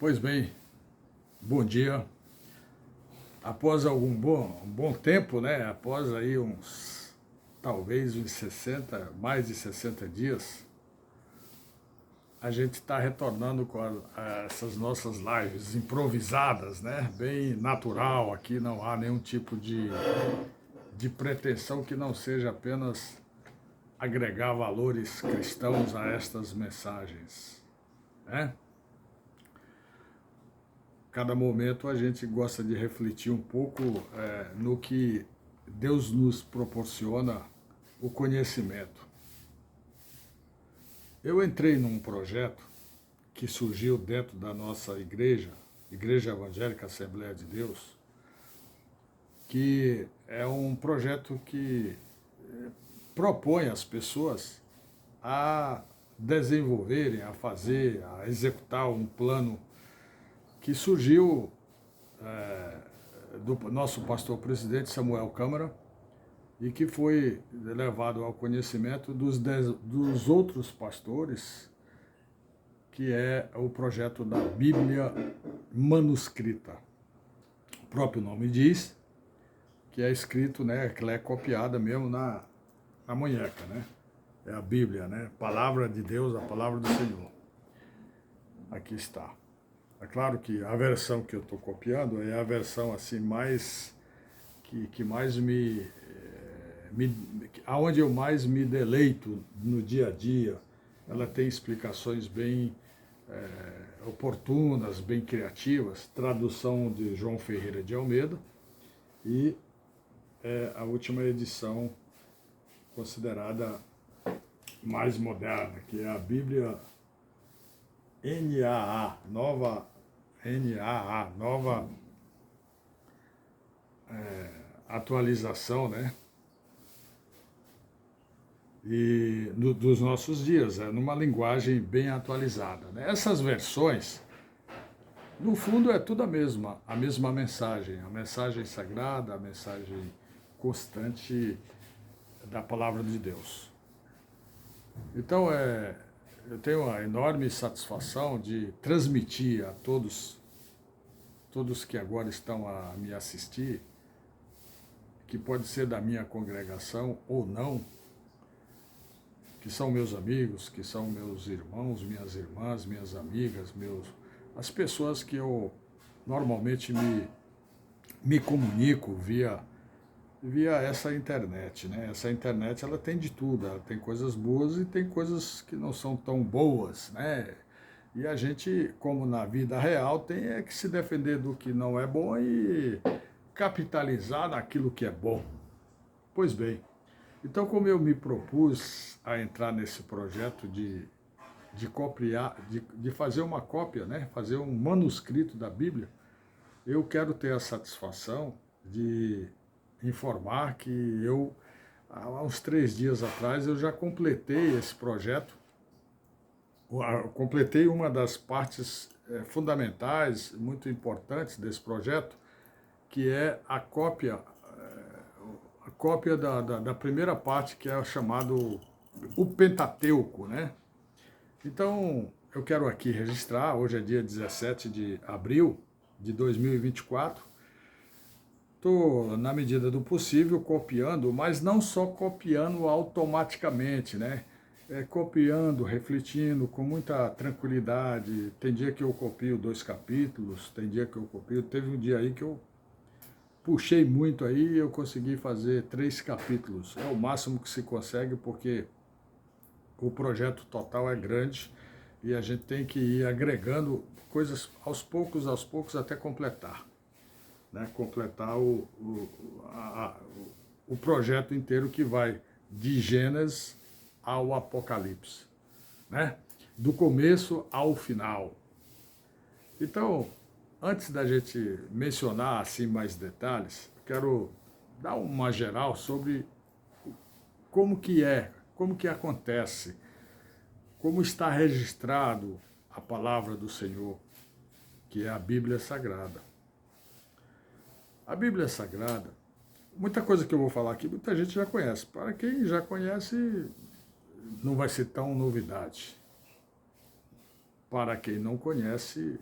Pois bem, bom dia. Após um bom tempo, né? Após aí talvez uns 60, mais de 60 dias, a gente está retornando com essas nossas lives improvisadas, né? Bem natural, aqui não há nenhum tipo de pretensão que não seja apenas agregar valores cristãos a estas mensagens, né? Cada momento a gente gosta de refletir um pouco no que Deus nos proporciona o conhecimento. Eu entrei num projeto que surgiu dentro da nossa igreja, Igreja Evangélica Assembleia de Deus, que é um projeto que propõe as pessoas a desenvolverem, a fazer, a executar um plano que surgiu do nosso pastor presidente Samuel Câmara e que foi levado ao conhecimento dos outros pastores, que é o projeto da Bíblia manuscrita. O próprio nome diz que é escrito, né, que ela é copiada mesmo na munheca, né? É a Bíblia, né? Palavra de Deus, a palavra do Senhor. Aqui está. É claro que a versão que eu estou copiando é a versão assim mais que mais aonde eu mais me deleito no dia a dia. Ela tem explicações bem oportunas, bem criativas, tradução de João Ferreira de Almeida e a última edição considerada mais moderna, que é a Bíblia nova atualização, né? E dos nossos dias, numa linguagem bem atualizada, né? Essas versões, no fundo, é tudo a mesma mensagem, a mensagem sagrada, a mensagem constante da palavra de Deus. Então, eu tenho a enorme satisfação de transmitir a todos que agora estão a me assistir, que pode ser da minha congregação ou não, que são meus amigos, que são meus irmãos, minhas irmãs, minhas amigas, as pessoas que eu normalmente me comunico via essa internet, né? Essa internet, ela tem de tudo, ela tem coisas boas e tem coisas que não são tão boas, né? E a gente, como na vida real, tem que se defender do que não é bom e capitalizar naquilo que é bom. Pois bem, então como eu me propus a entrar nesse projeto de copiar, de fazer uma cópia, né? Fazer um manuscrito da Bíblia, eu quero ter a satisfação de informar que há uns 3 dias atrás, eu já completei esse projeto, completei uma das partes fundamentais, muito importantes desse projeto, que é a cópia da primeira parte, que é chamado o Pentateuco, né? Então, eu quero aqui registrar, hoje é dia 17 de abril de 2024, estou, na medida do possível, copiando, mas não só copiando automaticamente, né? Copiando, refletindo com muita tranquilidade. Tem dia que eu copio 2 capítulos, tem dia que eu copio... Teve um dia aí que eu puxei muito aí e eu consegui fazer 3 capítulos. É o máximo que se consegue, porque o projeto total é grande e a gente tem que ir agregando coisas aos poucos, até completar. Né, completar o projeto inteiro, que vai de Gênesis ao Apocalipse, né? Do começo ao final. Então, antes da gente mencionar assim mais detalhes, quero dar uma geral sobre como que acontece, como está registrado a palavra do Senhor, que é a Bíblia Sagrada. A Bíblia Sagrada, muita coisa que eu vou falar aqui, muita gente já conhece. Para quem já conhece, não vai ser tão novidade. Para quem não conhece,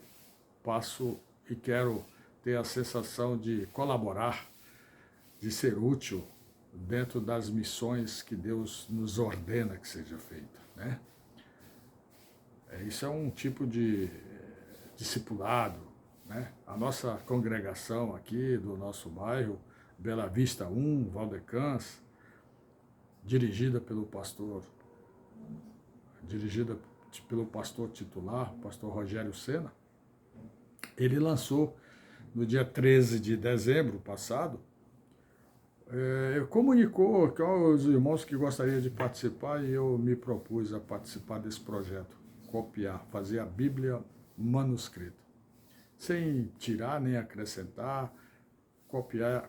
passo e quero ter a sensação de colaborar, de ser útil dentro das missões que Deus nos ordena que seja feita, né? Isso é um tipo de discipulado, né? A nossa congregação aqui do nosso bairro, Bela Vista 1, Valdecans, dirigida pelo pastor titular, o pastor Rogério Sena, ele lançou no dia 13 de dezembro passado, comunicou aos irmãos que gostariam de participar e eu me propus a participar desse projeto, copiar, fazer a Bíblia manuscrita, sem tirar nem acrescentar,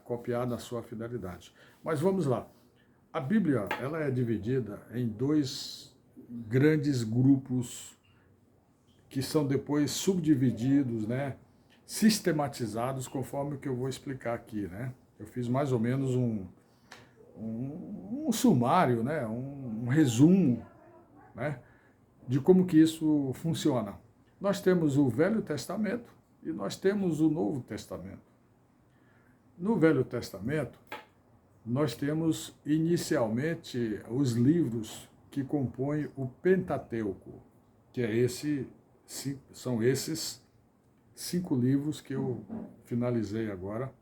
copiar na sua fidelidade. Mas vamos lá. A Bíblia, ela é dividida em dois grandes grupos que são depois subdivididos, né, sistematizados conforme o que eu vou explicar aqui, né? Eu fiz mais ou menos um sumário, né, um resumo, né, de como que isso funciona. Nós temos o Velho Testamento e nós temos o Novo Testamento. No Velho Testamento, nós temos inicialmente os livros que compõem o Pentateuco, que são esses 5 livros que eu finalizei agora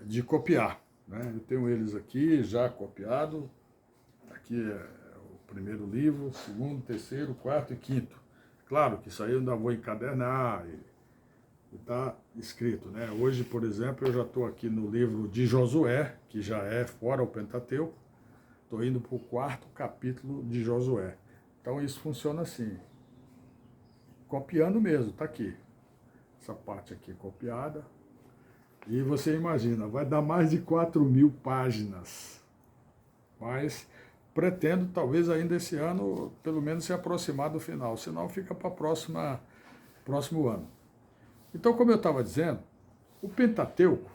de copiar, né? Eu tenho eles aqui já copiado. Aqui é o primeiro livro, segundo, terceiro, quarto e quinto. Claro que isso aí eu ainda vou encadernar e está escrito, né? Hoje, por exemplo, eu já estou aqui no livro de Josué, que já é fora o Pentateuco. Estou indo para o 4º capítulo de Josué. Então isso funciona assim, copiando mesmo, está aqui. Essa parte aqui copiada. E você imagina, vai dar mais de 4.000 páginas. Mas pretendo, talvez ainda esse ano, pelo menos se aproximar do final. Senão fica para próximo ano. Então, como eu estava dizendo, o Pentateuco,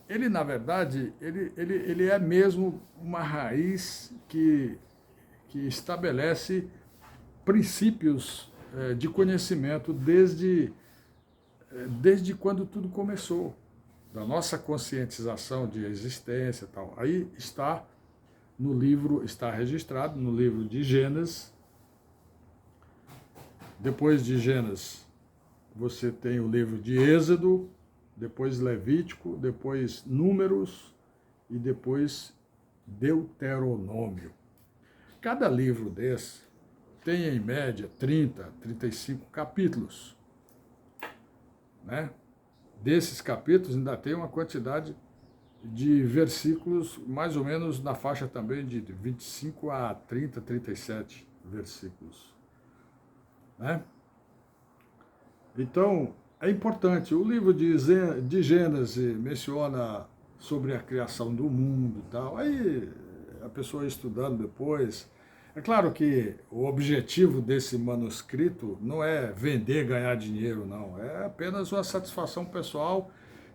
ele na verdade, ele é mesmo uma raiz que estabelece princípios de conhecimento desde quando tudo começou, da nossa conscientização de existência e tal. Aí está registrado no livro de Gênesis. Depois de Gênesis, você tem o livro de Êxodo, depois Levítico, depois Números e depois Deuteronômio. Cada livro desse tem, em média, 35 capítulos, né? Desses capítulos ainda tem uma quantidade de versículos, mais ou menos na faixa também de 25 a 37 versículos, né? Então, é importante. O livro de Gênesis menciona sobre a criação do mundo e tal. Aí a pessoa estudando depois. É claro que o objetivo desse manuscrito não é vender, ganhar dinheiro, não. É apenas uma satisfação pessoal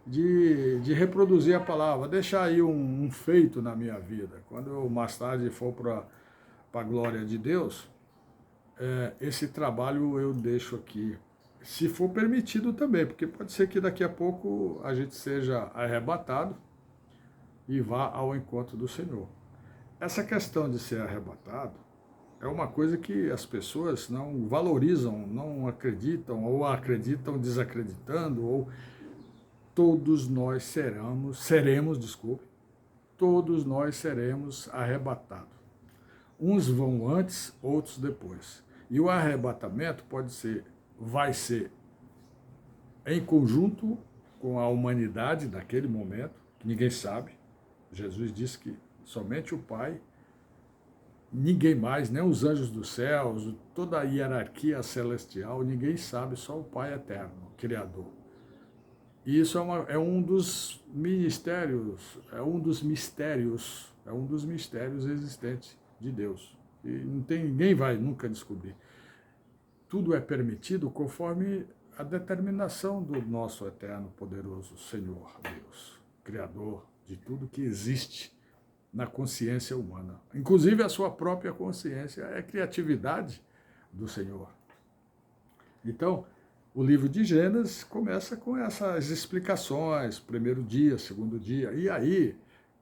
de reproduzir a palavra, deixar aí um feito na minha vida. Quando eu mais tarde for para a glória de Deus, esse trabalho eu deixo aqui. Se for permitido também, porque pode ser que daqui a pouco a gente seja arrebatado e vá ao encontro do Senhor. Essa questão de ser arrebatado é uma coisa que as pessoas não valorizam, não acreditam, ou acreditam desacreditando, ou todos nós todos nós seremos arrebatados. Uns vão antes, outros depois. E o arrebatamento vai ser em conjunto com a humanidade naquele momento, que ninguém sabe. Jesus disse que somente o Pai, ninguém mais, nem os anjos dos céus, toda a hierarquia celestial, ninguém sabe, só o Pai eterno, o Criador. E isso é um dos mistérios existentes de Deus. E ninguém vai nunca descobrir. Tudo é permitido conforme a determinação do nosso eterno, poderoso Senhor Deus, Criador de tudo que existe na consciência humana. Inclusive a sua própria consciência é criatividade do Senhor. Então, o livro de Gênesis começa com essas explicações, primeiro dia, segundo dia, e aí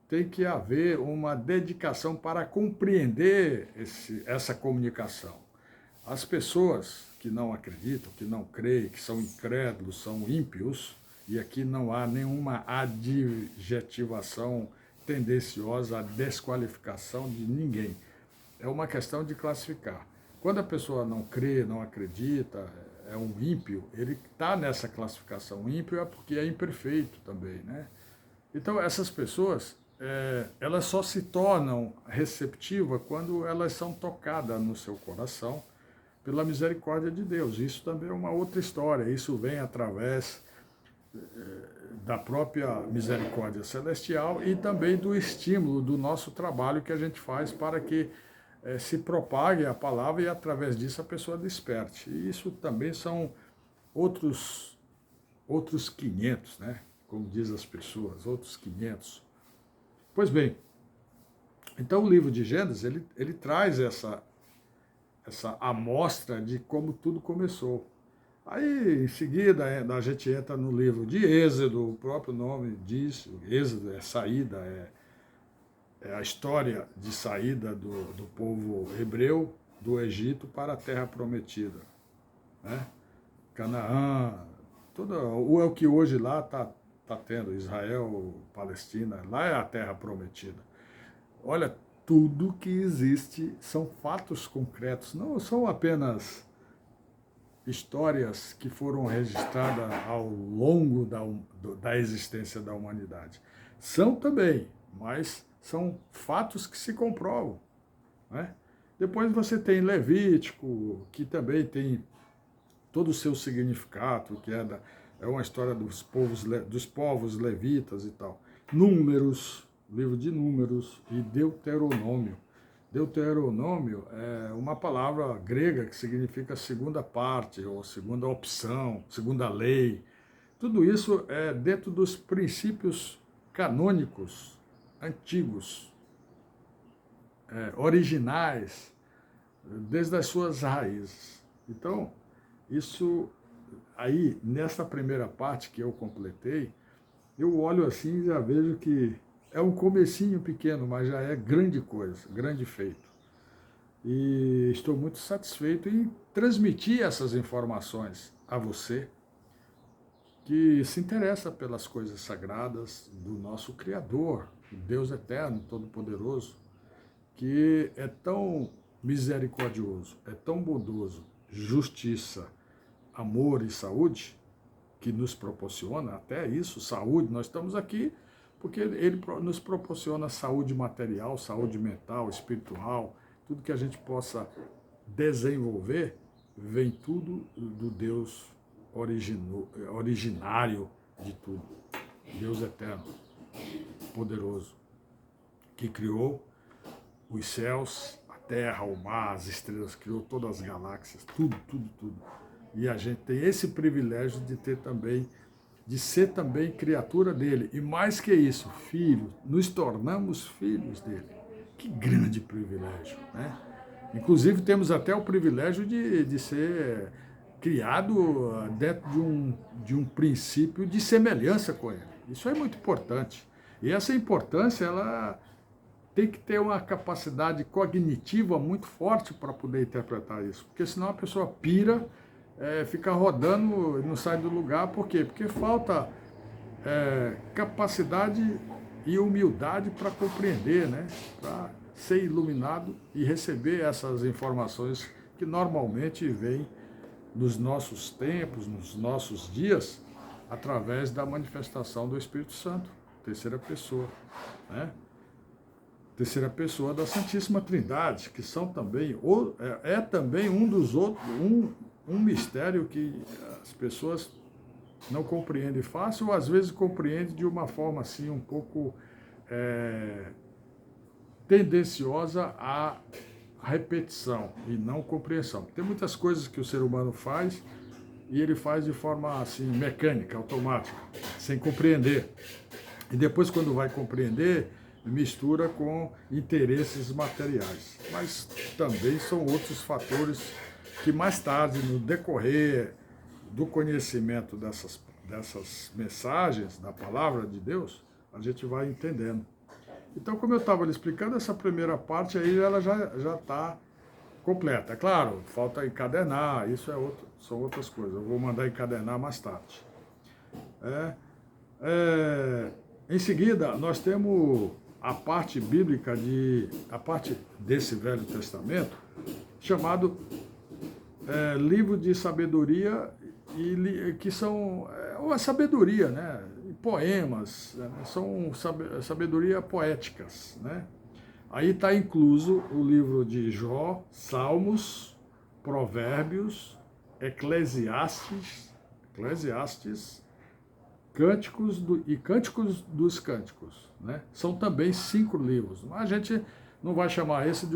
tem que haver uma dedicação para compreender essa comunicação. As pessoas que não acreditam, que não creem, que são incrédulos, são ímpios, e aqui não há nenhuma adjetivação tendenciosa à desqualificação de ninguém. É uma questão de classificar. Quando a pessoa não crê, não acredita, é um ímpio, ele está nessa classificação. O ímpio é porque é imperfeito também, né? Então, essas pessoas, elas só se tornam receptivas quando elas são tocadas no seu coração pela misericórdia de Deus. Isso também é uma outra história. Isso vem através da própria misericórdia celestial e também do estímulo do nosso trabalho que a gente faz para que se propague a palavra e através disso a pessoa desperte. E isso também são outros 500, né? Como diz as pessoas, outros 500. Pois bem, então o livro de Gênesis, ele traz essa amostra de como tudo começou. Aí, em seguida, a gente entra no livro de Êxodo, o próprio nome diz, Êxodo é saída, é a história de saída do povo hebreu do Egito para a Terra Prometida, né? Canaã, é o que hoje lá está tendo, Israel, Palestina, lá é a Terra Prometida. Olha, tudo que existe são fatos concretos, não são apenas histórias que foram registradas ao longo da existência da humanidade. São também, mas são fatos que se comprovam, né? Depois você tem Levítico, que também tem todo o seu significado, que é uma história dos povos levitas e tal. Números, livro de Números e Deuteronômio. Deuteronômio é uma palavra grega que significa segunda parte, ou segunda opção, segunda lei. Tudo isso é dentro dos princípios canônicos, antigos, originais, desde as suas raízes. Então, isso aí, nessa primeira parte que eu completei, eu olho assim e já vejo que é um comecinho pequeno, mas já é grande coisa, grande feito. E estou muito satisfeito em transmitir essas informações a você, que se interessa pelas coisas sagradas do nosso Criador, Deus eterno, todo-poderoso, que é tão misericordioso, é tão bondoso, justiça, amor e saúde, que nos proporciona até isso, saúde. Nós estamos aqui porque ele nos proporciona saúde material, saúde mental, espiritual, tudo que a gente possa desenvolver, vem tudo do Deus originário de tudo, Deus eterno, poderoso, que criou os céus, a terra, o mar, as estrelas, criou todas as galáxias, tudo, tudo, tudo. E a gente tem esse privilégio de ser também criatura dele. E mais que isso, filho, nos tornamos filhos dele. Que grande privilégio, né? Inclusive temos até o privilégio de ser criado dentro de um princípio de semelhança com ele. Isso é muito importante. E essa importância, ela tem que ter uma capacidade cognitiva muito forte para poder interpretar isso. Porque senão a pessoa pira, fica rodando e não sai do lugar. Por quê? Porque falta capacidade e humildade para compreender, né? Para ser iluminado e receber essas informações que normalmente vêm nos nossos tempos, nos nossos dias, através da manifestação do Espírito Santo, terceira pessoa, né? Terceira pessoa da Santíssima Trindade, que são também, também um dos outros, um mistério que as pessoas não compreendem fácil, ou às vezes compreendem de uma forma assim um pouco tendenciosa à repetição e não compreensão. Tem muitas coisas que o ser humano faz e ele faz de forma assim mecânica, automática, sem compreender. E depois, quando vai compreender, mistura com interesses materiais. Mas também são outros fatores que mais tarde, no decorrer do conhecimento dessas mensagens, da palavra de Deus, a gente vai entendendo. Então, como eu estava lhe explicando, essa primeira parte aí ela já está completa. É claro, falta encadernar, isso são outras coisas. Eu vou mandar encadernar mais tarde. Em seguida, nós temos a parte bíblica, a parte desse Velho Testamento, chamado livro de sabedoria, que são uma sabedoria, né? Poemas, né? São sabedoria poéticas, né? Aí está incluso o livro de Jó, Salmos, Provérbios, Eclesiastes, Cânticos e Cânticos dos Cânticos, né? São também 5 livros. Mas a gente não vai chamar esse de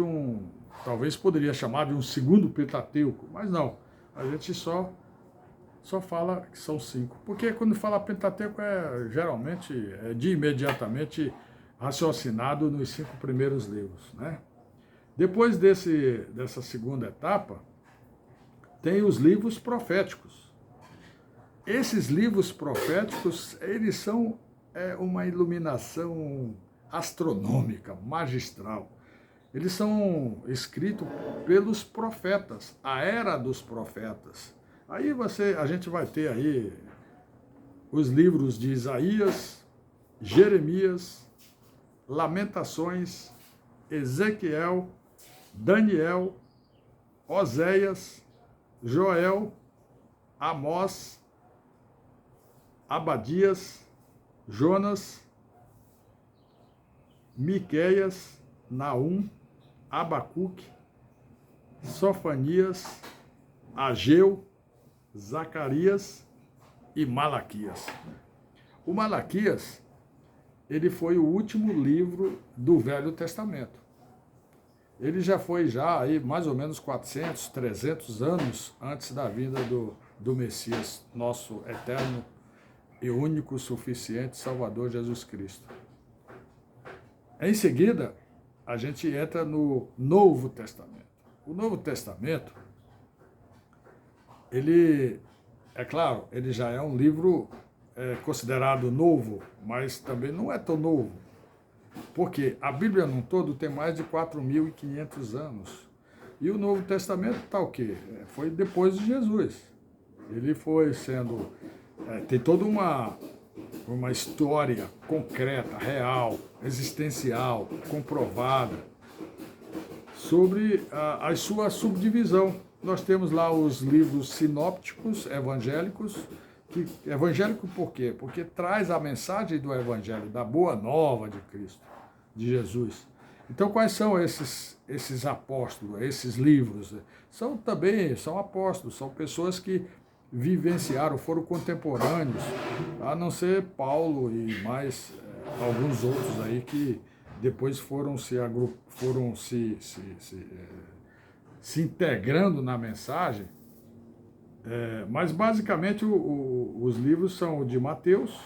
talvez poderia chamar de um segundo Pentateuco, mas não. A gente só fala que são 5. Porque quando fala Pentateuco geralmente de imediatamente raciocinado nos 5 primeiros livros, né? Depois dessa segunda etapa, tem os livros proféticos. Esses livros proféticos, eles são uma iluminação astronômica, magistral. Eles são escritos pelos profetas, a era dos profetas. Aí a gente vai ter aí os livros de Isaías, Jeremias, Lamentações, Ezequiel, Daniel, Oséias, Joel, Amós, Abadias, Jonas, Miqueias, Naum, Abacuque, Sofanias, Ageu, Zacarias e Malaquias. O Malaquias, ele foi o último livro do Velho Testamento. Ele já foi aí mais ou menos 400, 300 anos antes da vinda do Messias, nosso eterno e único, suficiente Salvador Jesus Cristo. Em seguida, a gente entra no Novo Testamento. O Novo Testamento, ele, é claro, ele já é um livro considerado novo, mas também não é tão novo. Porque a Bíblia num todo tem mais de 4.500 anos. E o Novo Testamento está o quê? Foi depois de Jesus. Ele foi sendo... tem toda uma história concreta, real, existencial, comprovada, sobre a sua subdivisão. Nós temos lá os livros sinópticos, evangélicos. Evangélico por quê? Porque traz a mensagem do Evangelho, da boa nova de Cristo, de Jesus. Então, quais são esses apóstolos, esses livros? São apóstolos, são pessoas que vivenciaram, foram contemporâneos, a não ser Paulo e mais alguns outros aí que depois foram se integrando na mensagem. Mas basicamente os livros são de Mateus,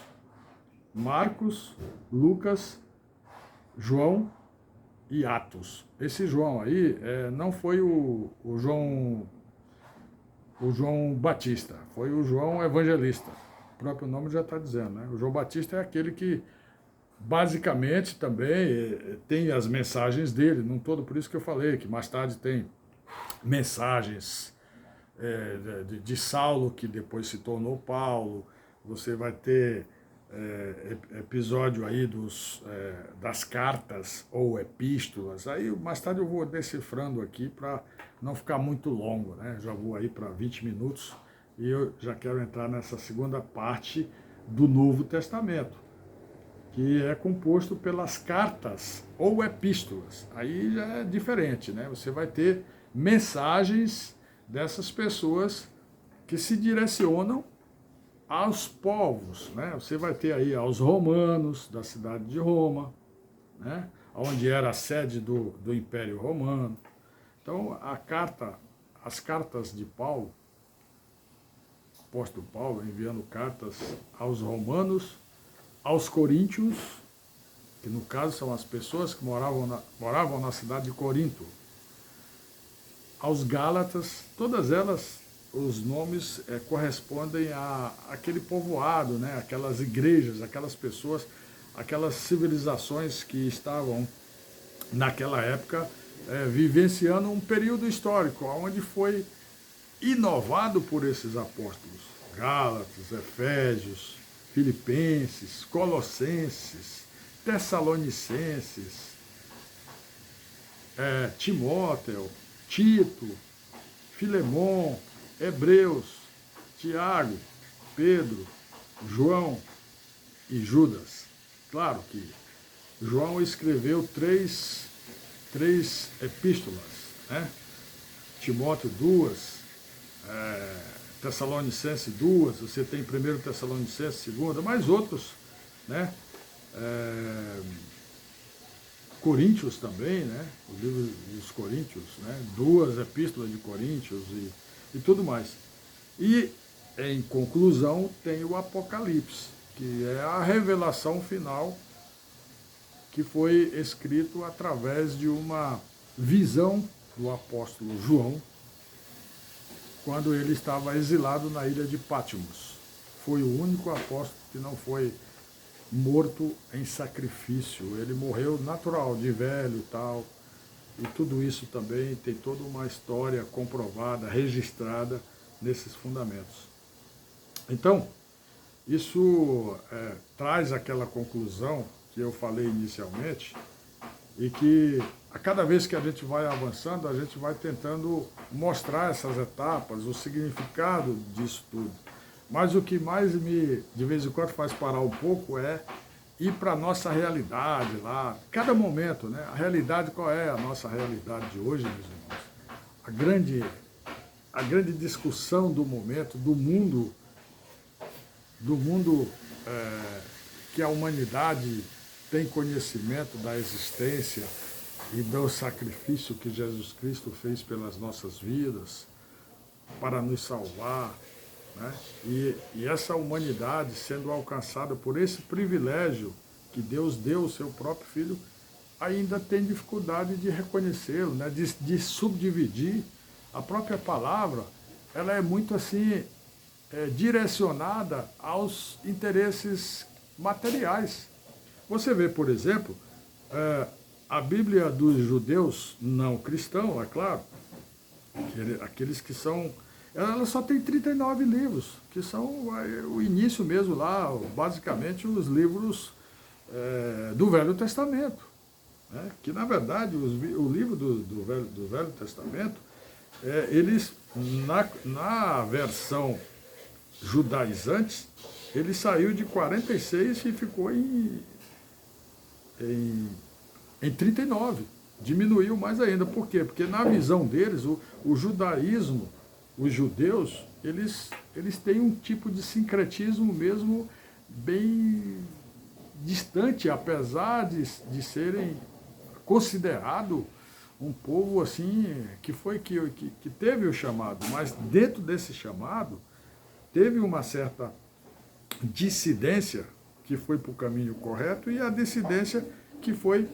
Marcos, Lucas, João e Atos. Esse João aí não foi o João Batista, foi o João Evangelista. O próprio nome já está dizendo, né? O João Batista é aquele que basicamente também tem as mensagens dele, não todo, por isso que eu falei que mais tarde tem mensagens de Saulo, que depois se tornou Paulo. Você vai ter episódio aí das cartas ou epístolas. Aí mais tarde eu vou decifrando aqui para não ficar muito longo, né? Já vou aí para 20 minutos e eu já quero entrar nessa segunda parte do Novo Testamento, que é composto pelas cartas ou epístolas. Aí já é diferente, né? Você vai ter mensagens dessas pessoas que se direcionam aos povos, né? Você vai ter aí aos romanos, da cidade de Roma, né? Onde era a sede do Império Romano. Então, as cartas de Paulo, apóstolo Paulo enviando cartas aos romanos, aos coríntios que no caso são as pessoas que moravam na cidade de Corinto. Aos Gálatas, todas elas, os nomes correspondem àquele povoado, né? Aquelas igrejas, aquelas pessoas, aquelas civilizações que estavam, naquela época, vivenciando um período histórico, onde foi inovado por esses apóstolos. Gálatas, Efésios, Filipenses, Colossenses, Tessalonicenses, Timóteo, Tito, Filemon, Hebreus, Tiago, Pedro, João e Judas. Claro que João escreveu três epístolas, né? Timóteo duas, Tessalonicenses duas, você tem 1 Tessalonicenses, segunda, mais outros, né? Coríntios também, né? O livro dos Coríntios, né? Duas epístolas de Coríntios e tudo mais. E, em conclusão, tem o Apocalipse, que é a revelação final que foi escrito através de uma visão do apóstolo João, quando ele estava exilado na ilha de Patmos. Foi o único apóstolo que não foi morto em sacrifício. Ele morreu natural, de velho e tal. E tudo isso também tem toda uma história comprovada, registrada nesses fundamentos. Então, isso traz aquela conclusão que eu falei inicialmente, e que a cada vez que a gente vai avançando, a gente vai tentando mostrar essas etapas, o significado disso tudo. Mas o que mais de vez em quando, faz parar um pouco é ir para a nossa realidade lá, cada momento, né? A realidade, qual é a nossa realidade de hoje, meus irmãos? A grande discussão do momento, do mundo que a humanidade tem conhecimento da existência e do sacrifício que Jesus Cristo fez pelas nossas vidas, para nos salvar, né? E essa humanidade sendo alcançada por esse privilégio que Deus deu ao seu próprio Filho, ainda tem dificuldade de reconhecê-lo, né? de subdividir. A própria palavra, ela é muito assim, direcionada aos interesses materiais. Você vê, por exemplo, a Bíblia dos judeus não cristãos, é claro, aqueles que são... Ela só tem 39 livros, que são o início mesmo lá, basicamente os livros do Velho Testamento. Né? Que, na verdade, o livro do Velho Testamento, eles, na versão judaizante, ele saiu de 46 e ficou em 39. Diminuiu mais ainda. Por quê? Porque na visão deles, o judaísmo, os judeus, eles têm um tipo de sincretismo mesmo bem distante, apesar de serem considerado um povo assim, que teve o chamado, mas dentro desse chamado teve uma certa dissidência que foi para o caminho correto e a dissidência que foi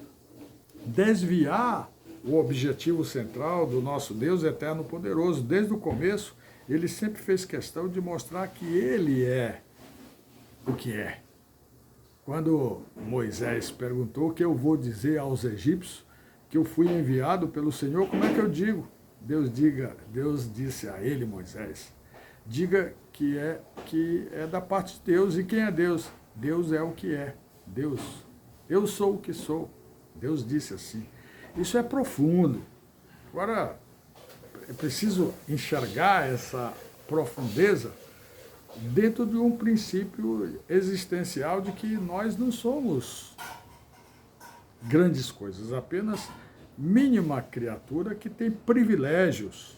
desviar o objetivo central do nosso Deus eterno poderoso. Desde o começo, ele sempre fez questão de mostrar que ele é o que é. Quando Moisés perguntou o que eu vou dizer aos egípcios, que eu fui enviado pelo Senhor, como é que eu digo? Deus disse a ele, Moisés, diga que é da parte de Deus. E quem é Deus? Deus é o que é. Deus. Eu sou o que sou. Deus disse assim. Isso é profundo. Agora, é preciso enxergar essa profundeza dentro de um princípio existencial de que nós não somos grandes coisas, apenas mínima criatura que tem privilégios.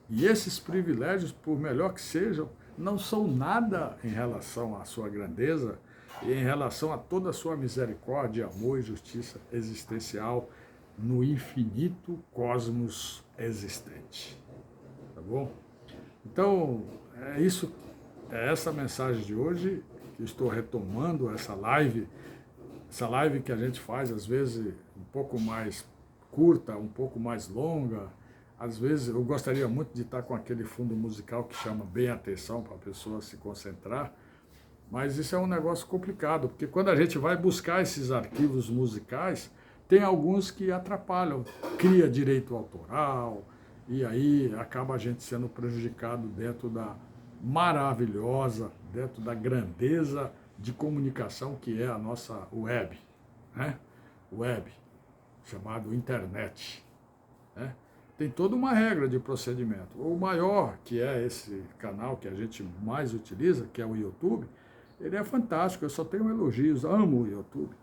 E esses privilégios, por melhor que sejam, não são nada em relação à sua grandeza e em relação a toda a sua misericórdia, amor e justiça existencial no infinito cosmos existente. Tá bom? Então, é essa mensagem de hoje, que estou retomando essa live essa live que a gente faz, às vezes, um pouco mais curta, um pouco mais longa. Às vezes, eu gostaria muito de estar com aquele fundo musical que chama bem atenção para a pessoa se concentrar, mas isso é um negócio complicado, porque quando a gente vai buscar esses arquivos musicais, tem alguns que atrapalham, cria direito autoral, e aí acaba a gente sendo prejudicado dentro da maravilhosa, dentro da grandeza de comunicação que é a nossa web, né? Web, chamado internet, né? Tem toda uma regra de procedimento. O maior, que é esse canal que a gente mais utiliza, que é o YouTube, ele é fantástico, eu só tenho elogios, amo o YouTube.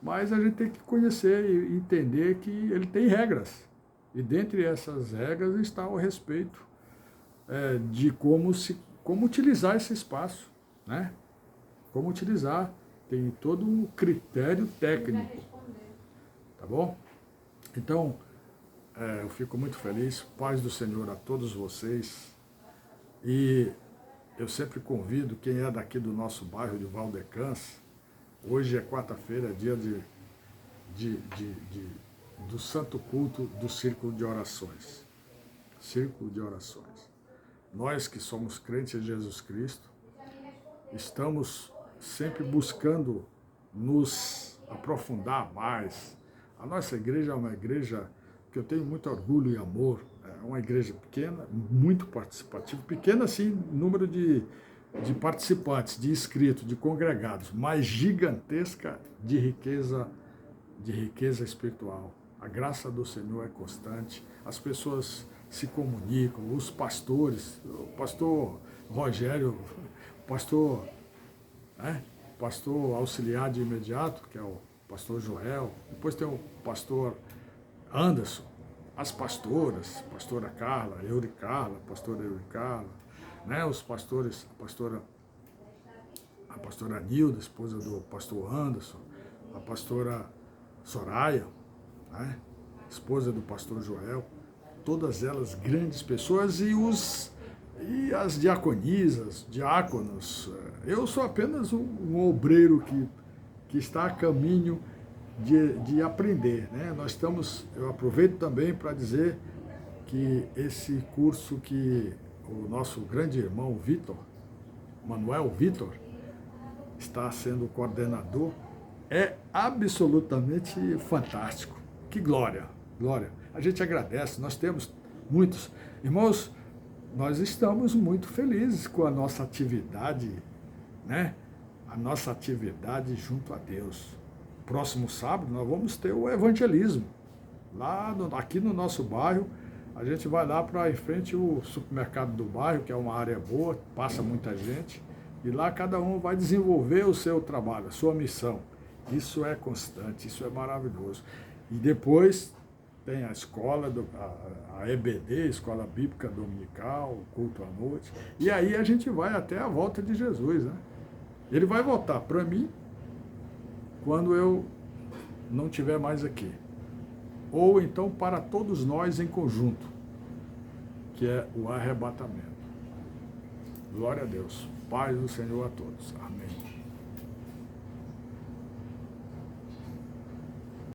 Mas a gente tem que conhecer e entender que ele tem regras. E dentre essas regras está o respeito de como utilizar esse espaço, né? Como utilizar, tem todo um critério técnico, tá bom? Então, eu fico muito feliz, paz do Senhor a todos vocês, e eu sempre convido quem é daqui do nosso bairro de Valdecans. Hoje é quarta-feira, dia do Santo Culto do Círculo de Orações. Círculo de Orações. Nós que somos crentes em Jesus Cristo, estamos sempre buscando nos aprofundar mais. A nossa igreja é uma igreja que eu tenho muito orgulho e amor. É uma igreja pequena, muito participativa, pequena assim, número de participantes, de inscritos, de congregados, mas gigantesca de riqueza espiritual. A graça do Senhor é constante, as pessoas se comunicam, os pastores, o pastor Rogério, pastor auxiliar de imediato, que é o pastor Joel, depois tem o pastor Anderson, as pastoras, pastora Carla, pastora Euricarla, né, os pastores, a pastora Nilda, esposa do pastor Anderson, a pastora Soraya, né, esposa do pastor Joel, todas elas grandes pessoas, e as diaconisas, diáconos. Eu sou apenas um obreiro que está a caminho de aprender, né? Eu aproveito também para dizer que esse curso que o nosso grande irmão Manuel Vitor, está sendo coordenador, é absolutamente fantástico. Que glória, glória. A gente agradece, nós temos muitos. Irmãos, nós estamos muito felizes com a nossa atividade, né? A nossa atividade junto a Deus. Próximo sábado nós vamos ter o evangelismo. Aqui no nosso bairro, a gente vai lá para em frente o supermercado do bairro, que é uma área boa, passa muita gente, e lá cada um vai desenvolver o seu trabalho, a sua missão. Isso é constante, isso é maravilhoso. E depois tem a escola, a EBD, Escola Bíblica Dominical, culto à noite, e aí a gente vai até a volta de Jesus, né? Ele vai voltar para mim quando eu não estiver mais aqui. Ou então para todos nós em conjunto, que é o arrebatamento. Glória a Deus. Paz do Senhor a todos. Amém.